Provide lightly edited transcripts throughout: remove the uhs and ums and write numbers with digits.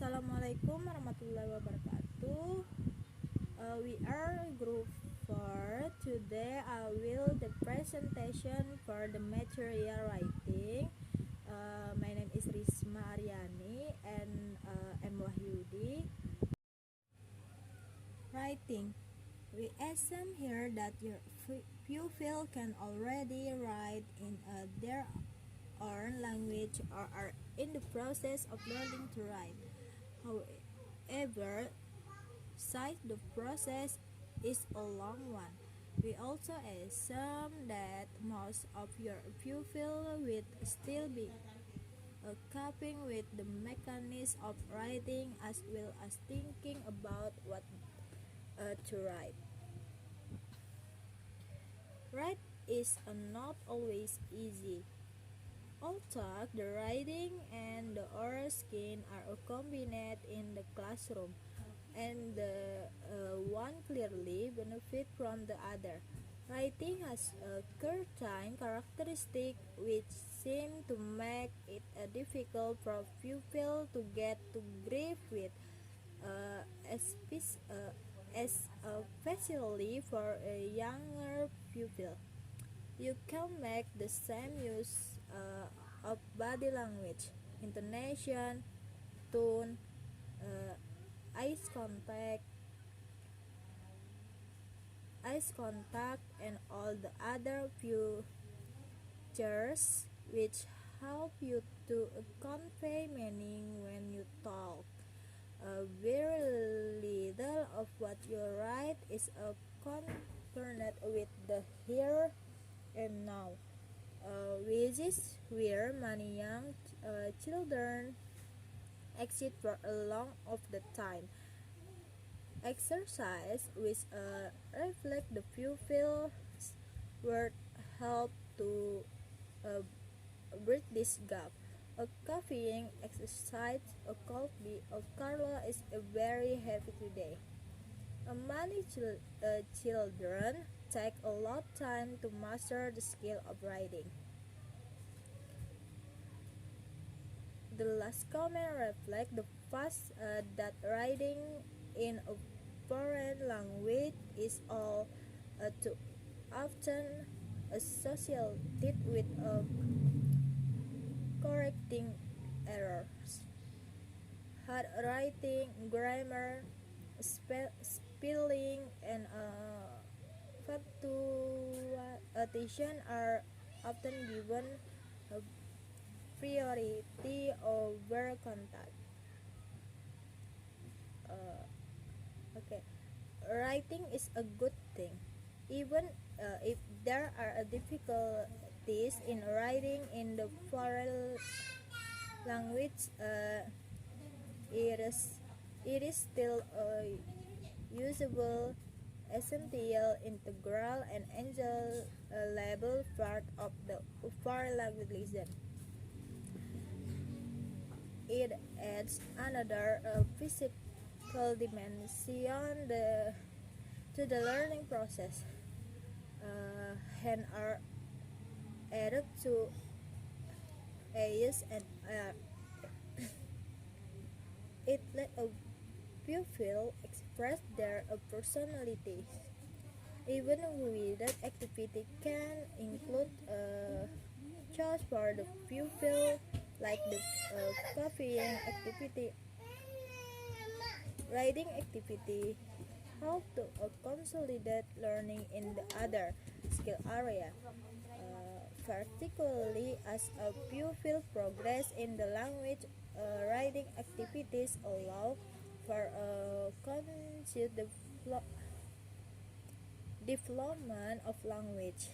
Assalamualaikum warahmatullahi wabarakatuh. We are group 4. Today I will the presentation for the material writing. My name is Risma Ariyani and I'm wahyudi. Writing. We assume here that your pupil can already write in their own language or are in the process of learning to write. However, since the process is a long one, we also assume that most of your pupil will still be coping with the mechanism of writing as well as thinking about what to write. Write is not always easy. Although the writing and the oral skill are combined in the classroom, and the one clearly benefit from the other. Writing has a certain characteristic which seem to make it difficult for pupil to get to grips with, especially for a younger pupil. You can make the same use of body language, intonation, tone, uh, eyes contact, and all the other features which help you to convey meaning when you talk. Very little of what you write is concerned with the here and now, which is where many young children exit for a long of the time. Exercise which reflect the pupil's word help to uh, bridge this gap. A copying exercise, a copy of Carla is a very heavy today. Many children take a lot time to master the skill of writing. The last comment reflects the fact that writing in a foreign language is all too often associated with correcting errors. Hard writing, grammar, spelling, and punctuation are often given a priority over contact. Okay, writing is a good thing, even if there are difficulties in writing in the foreign language. It is still a usable, essential, integral, and enjoyable part of the foreign language lesson. It adds another physical dimension to the learning process. Hands are added to eyes and it let a pupil express their personalities. Even without activity can include chores for the pupil, like the copying activity, writing activity, help to consolidate learning in the other skill area, particularly as a pupil progress in the language. Writing activities allow for a conscious development of language.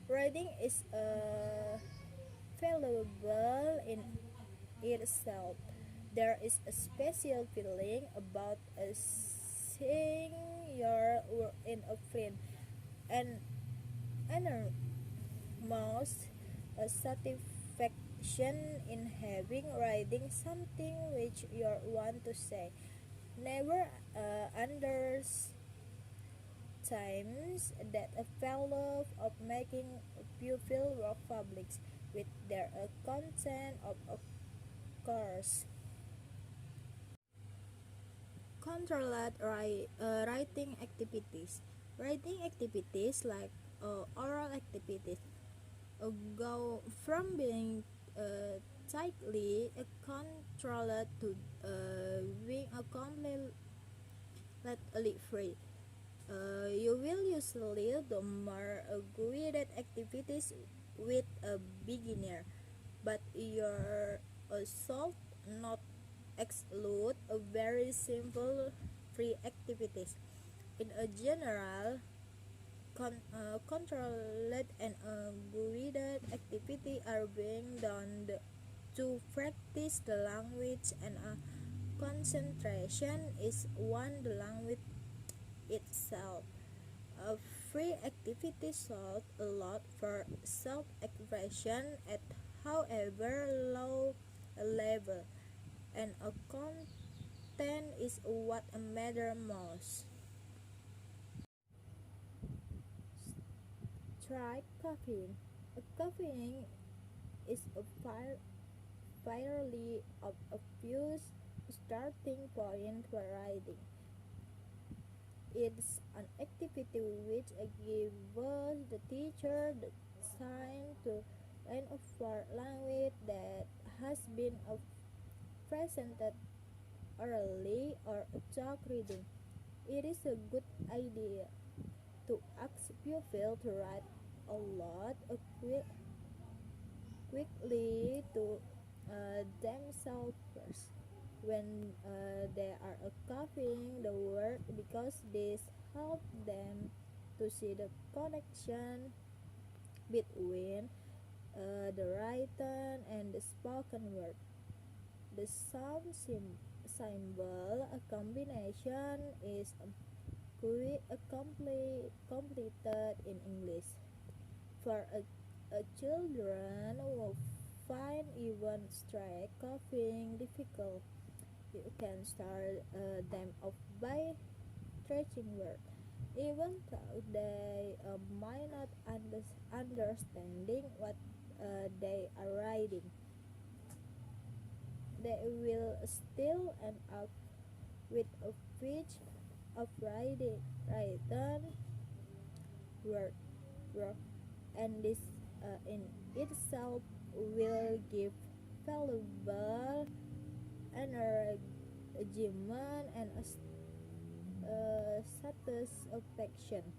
Writing is valuable in itself. There is a special feeling about seeing your work in a print and enormous satisfaction in having writing something which you want to say. Never understands that a fellow of making pupil work public with their content of a course. controlled writing activities. Writing activities like oral activities go from being tightly controlled to being completely free. You will usually do more guided activities with a beginner, but your should not exclude a very simple free activities. In a general, controlled and guided activity are being done to practice the language, and concentration is one the language itself. A free activity should allow for self-expression at however low a level, and a content is what matters most. Try copying. A copying is a fairly obvious starting point for writing. It's an activity which gives the teacher the time to learn a foreign language that has been presented orally or talk reading. It is a good idea to ask pupils to write a lot quickly to themselves first when they are copying the word, because this helps them to see the connection between the written and the spoken word. The sound symbol a combination is completed in English. For a children who find even straight copying difficult, you can start them off by stretching words. Even though they might not understanding what they are writing, they will still end up with a pitch of written word, and this in itself will give valuable encouragement and satisfaction.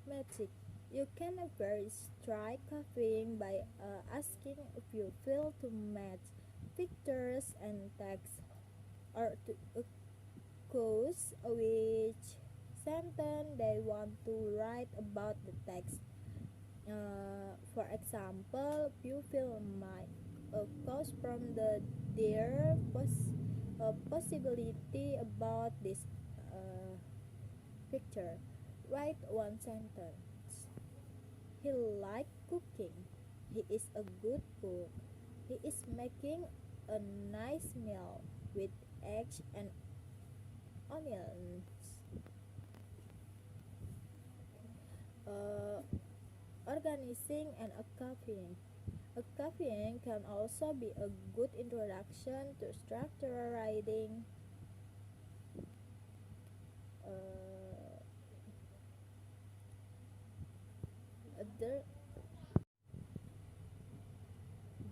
Magic. You can first try copying by asking a pupil to match pictures and text, or to choose which sentence they want to write about the text. For example, pupil might cause from their possibility about this uh, picture. Write one sentence. He likes cooking. He is a good cook. He is making a nice meal with eggs and onions. Uh, Organizing and copying. Copying can also be a good introduction to structural writing. Uh, the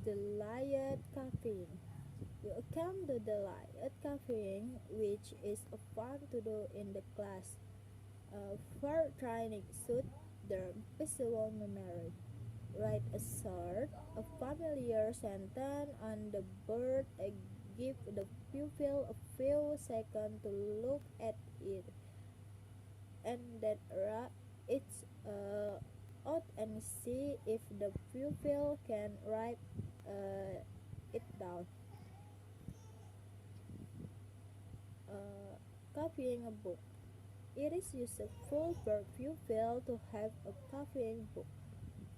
delayed copying. You can do delayed copying, which is fun to do in the class for training suit their visual memory. Write a short, a familiar sentence on the board and give the pupil a few seconds to look at it, and then write it out and see if the pupil can write it down. Copying a book. It is useful for pupils to have a copying book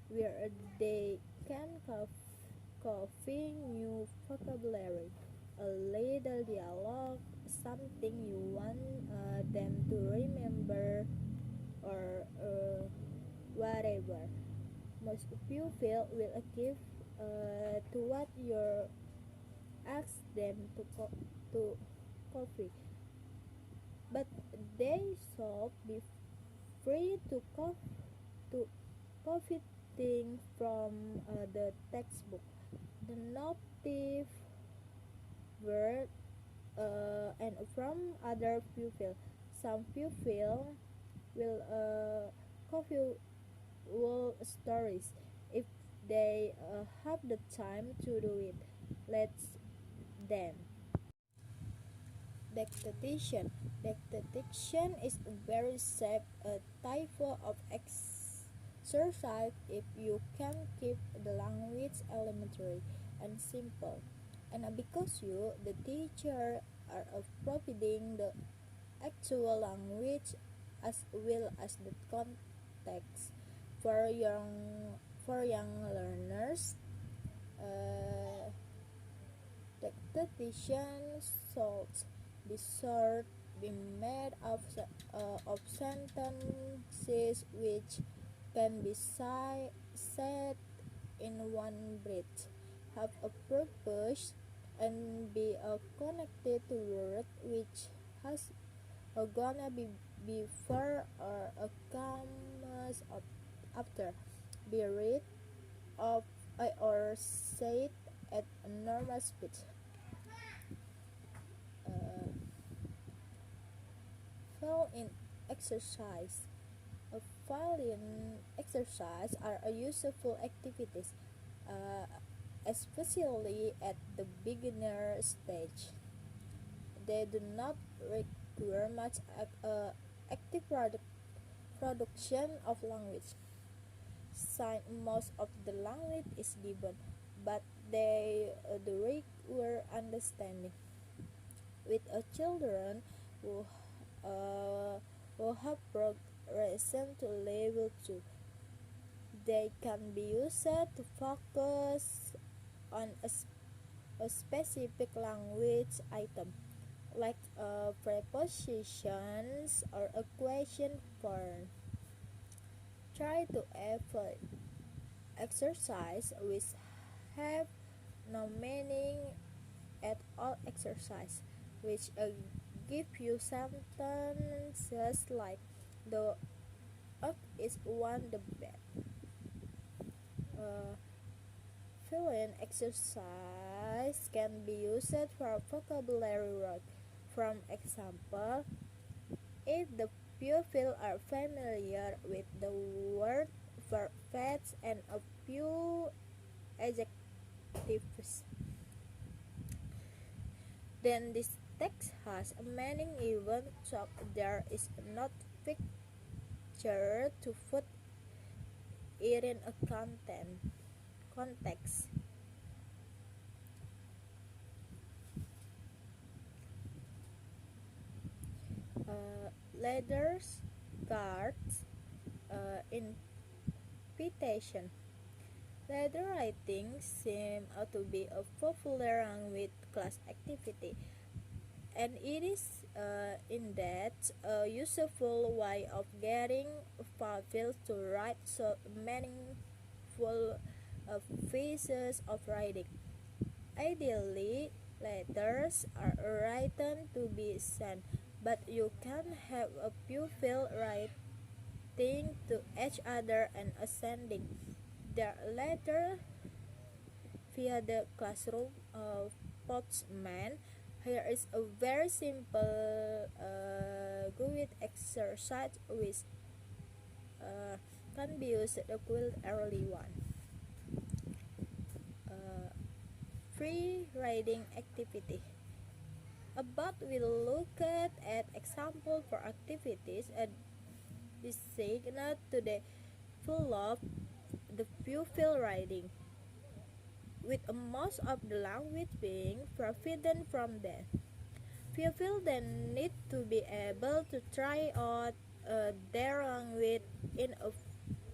where they can copy new vocabulary, a little dialogue, something you want them to remember, or whatever. Most pupils will give to what you ask them to to coffee, but they should be free to profiting from the textbook, the native word, and from other pupils. Some pupils will coffee will stories if they have the time to do it. Let's them. Dictation. Dictation is a very safe type of exercise if you can keep the language elementary and simple. And because you, the teacher, are providing the actual language as well as the context for young learners. Uh, Dictation should be short, be made of sentences which can be said in one breath, have a purpose, and be connected to word which has gonna be before or comes after, be read of or said at a normal speed. Uh, Fill in exercise. A fill in exercise are a useful activities, uh, especially at the beginner stage. They do not require much active production of language. Most of the language is given, but they do require understanding. With a children who uh, will have progression to level 2. They can be used to focus on a specific language item, like prepositions or a question form. Try to avoid exercise which have no meaning at all exercise, which give you sentences like the earth is one the bed. Uh, Fill-in exercise can be used for vocabulary work. From example, if the pupils are familiar with the word verbs and a few adjectives, then this text has a meaning even though there is not picture to put it in a context. Letters, cards, invitation. Letter writing seems to be a popular language class activity, and it is in that a useful way of getting pupils to write so meaningful pieces of writing. Ideally, letters are written to be sent, but you can have a pupil writing to each other and sending their letter via the classroom postman. Here is a very simple good exercise which uh, can be used quite early one. Uh, Free writing activity. About we look at example for activities designed to develop the pupil writing, with most of the language being provided from them. Pupils then need to be able to try out their language in a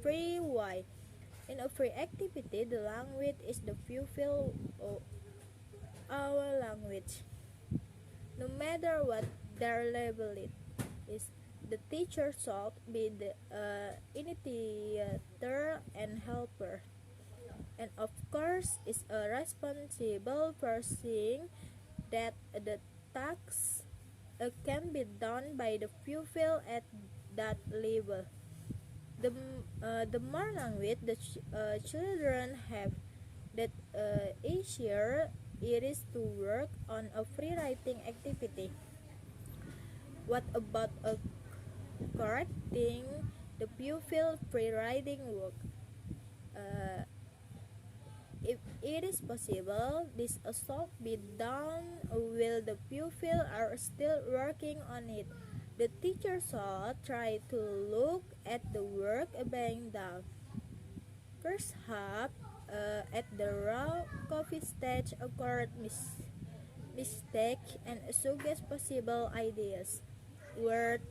free way. In a free activity, the language is the pupil our language. No matter what their level it is, the teacher should be the initiator and helper, and of course is responsible for seeing that the tasks can be done by the pupil at that level. The more language children have, that easier it is to work on a free writing activity. What about correcting the pupil free writing work? Uh, if it is possible, this should be done while the pupil are still working on it. The teacher should try to look at the work being done. First half, at the raw coffee stage, correct mistake and suggest possible ideas. Word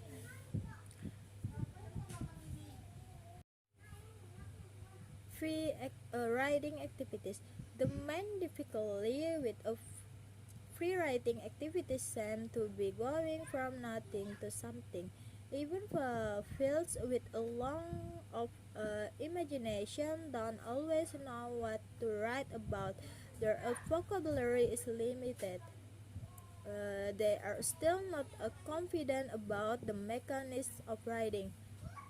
free writing activities. The main difficulty with free writing activities seem to be going from nothing to something. Even fields with a long of imagination don't always know what to write about. Their vocabulary is limited. They are still not confident about the mechanics of writing.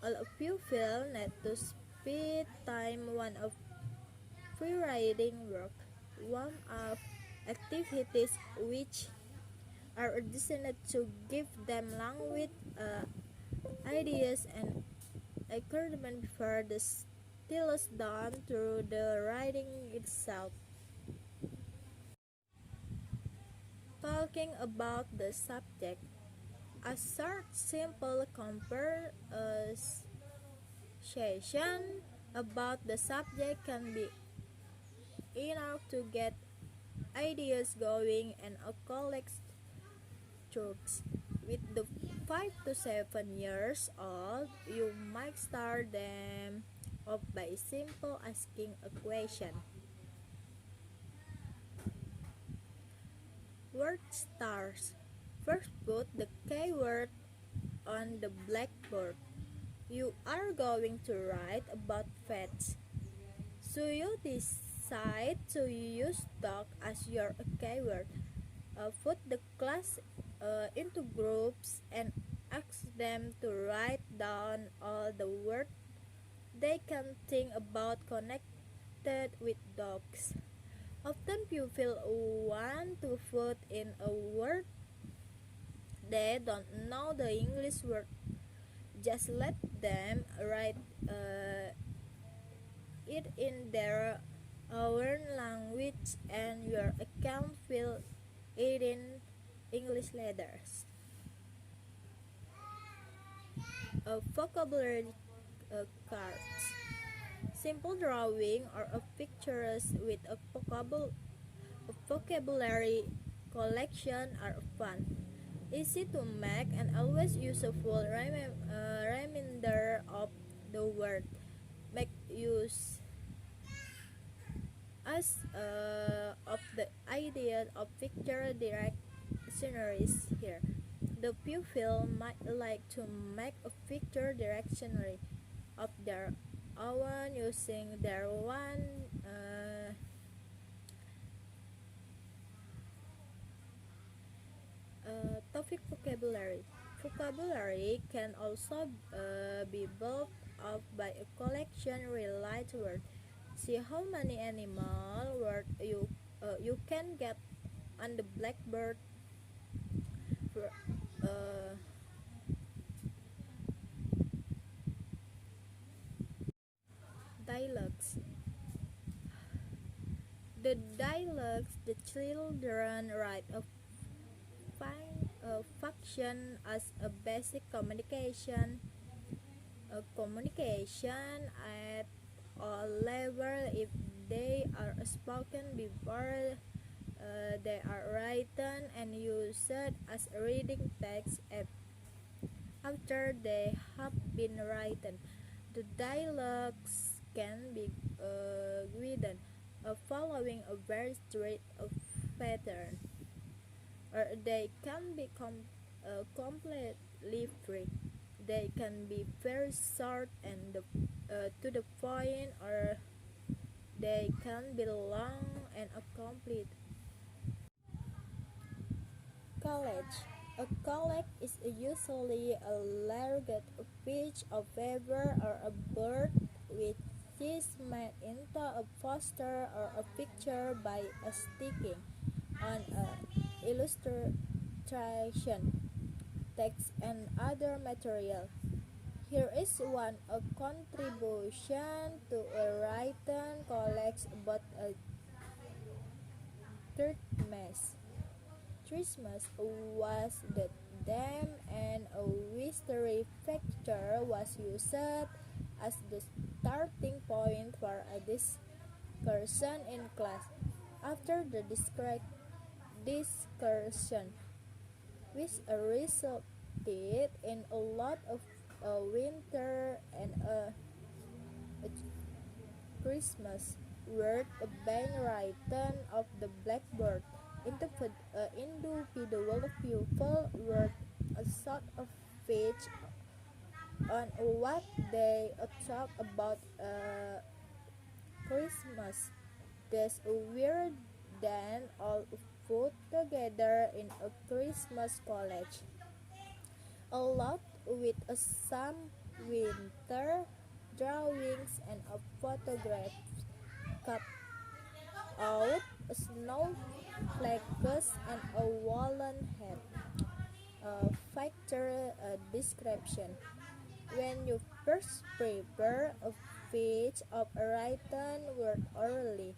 All of you feel need to speed time one of free writing work. One of activities which are designed to give them language ideas and encouragement before the stylus done through the writing itself. Talking about the subject, a short, simple conversation about the subject can be enough to get ideas going and a collect thoughts. With the 5 to 7 years old, you might start them off by simple asking a question. Word stars. First put the keyword on the blackboard. You are going to write about facts. So you decide to use dog as your keyword. Put the class into groups and ask them to write down all the words they can think about connected with dogs. Often pupils want to put in a word they don't know the English word. Just let them write it in their own language and your account fill it in English letters. Vocabulary cards. Simple drawing or a pictures with a vocabulary collection are fun. Easy to make and always useful reminder of the word. Make use as of the idea of picture dictionaries here. The pupil might like to make a picture dictionary of their own using their one topic vocabulary. Vocabulary can also be built up by a collection related word. See how many animal words you can get on the blackboard. For, uh, dialogues. The dialogues the children write function as a basic communication at all level if they are spoken before they are written and used as reading text after they have been written. The dialogues can be written following a very straight pattern, or they can be completely free. They can be very short and to the point, or they can be long and complete. College. A collect is usually a large piece of paper or a board which is made into a poster or a picture by a sticking on a illustration, text and other material. Here is one a contribution to a written collect about a Christmas. Christmas was the theme and a mystery factor was used as the starting point for a discussion in class. After the discussion, which resulted in a lot of winter and a Christmas word being written of the blackboard. Individual pupil wrote a sort of page on what they talk about Christmas. These were then all put together in a Christmas college. A lot with some winter drawings and a photograph cut out snowflakes and a woolen hat. Factor description. When you first prepare a page of a written word orally,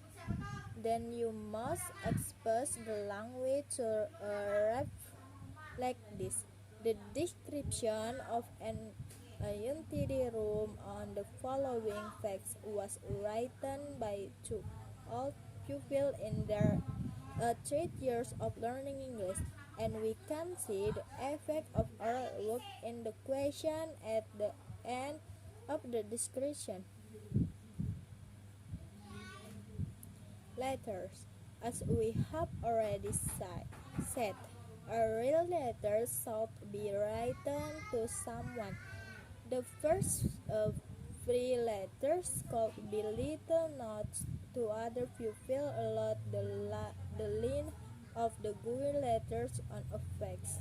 then you must express the language to like this. The description of an empty room on the following facts was written by two old pupils in their 3 years of learning English, and we can see the effect of our work in the question at the end of the description. Letters. As we have already said, a real letter should be written to someone. The first three letters could be little notes to other pupils along the line of the given letters on a fax.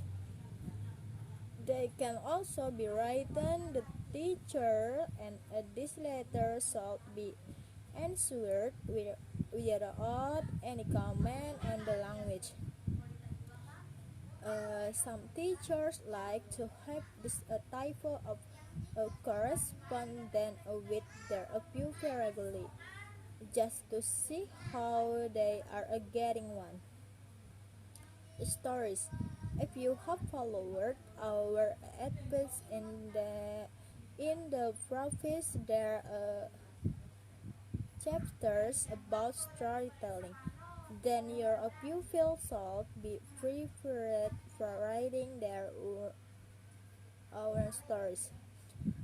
They can also be written the teacher, and this letter should be answered without any comment on the language. Some teachers like to have this type of correspondence with their pupil regularly, just to see how they are getting one. Stories. If you have followed our advice in the preface, there are chapters about storytelling. Then your pupil should be prepared for writing their own stories.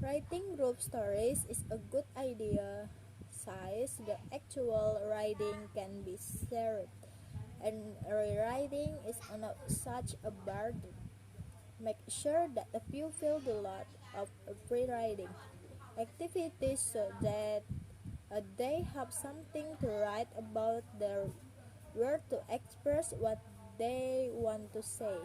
Writing group stories is a good idea since the actual writing can be shared, and rewriting is not such a burden. Make sure that the pupil do a lot of pre-writing activities so that they have something to write about their word to express what they want to say.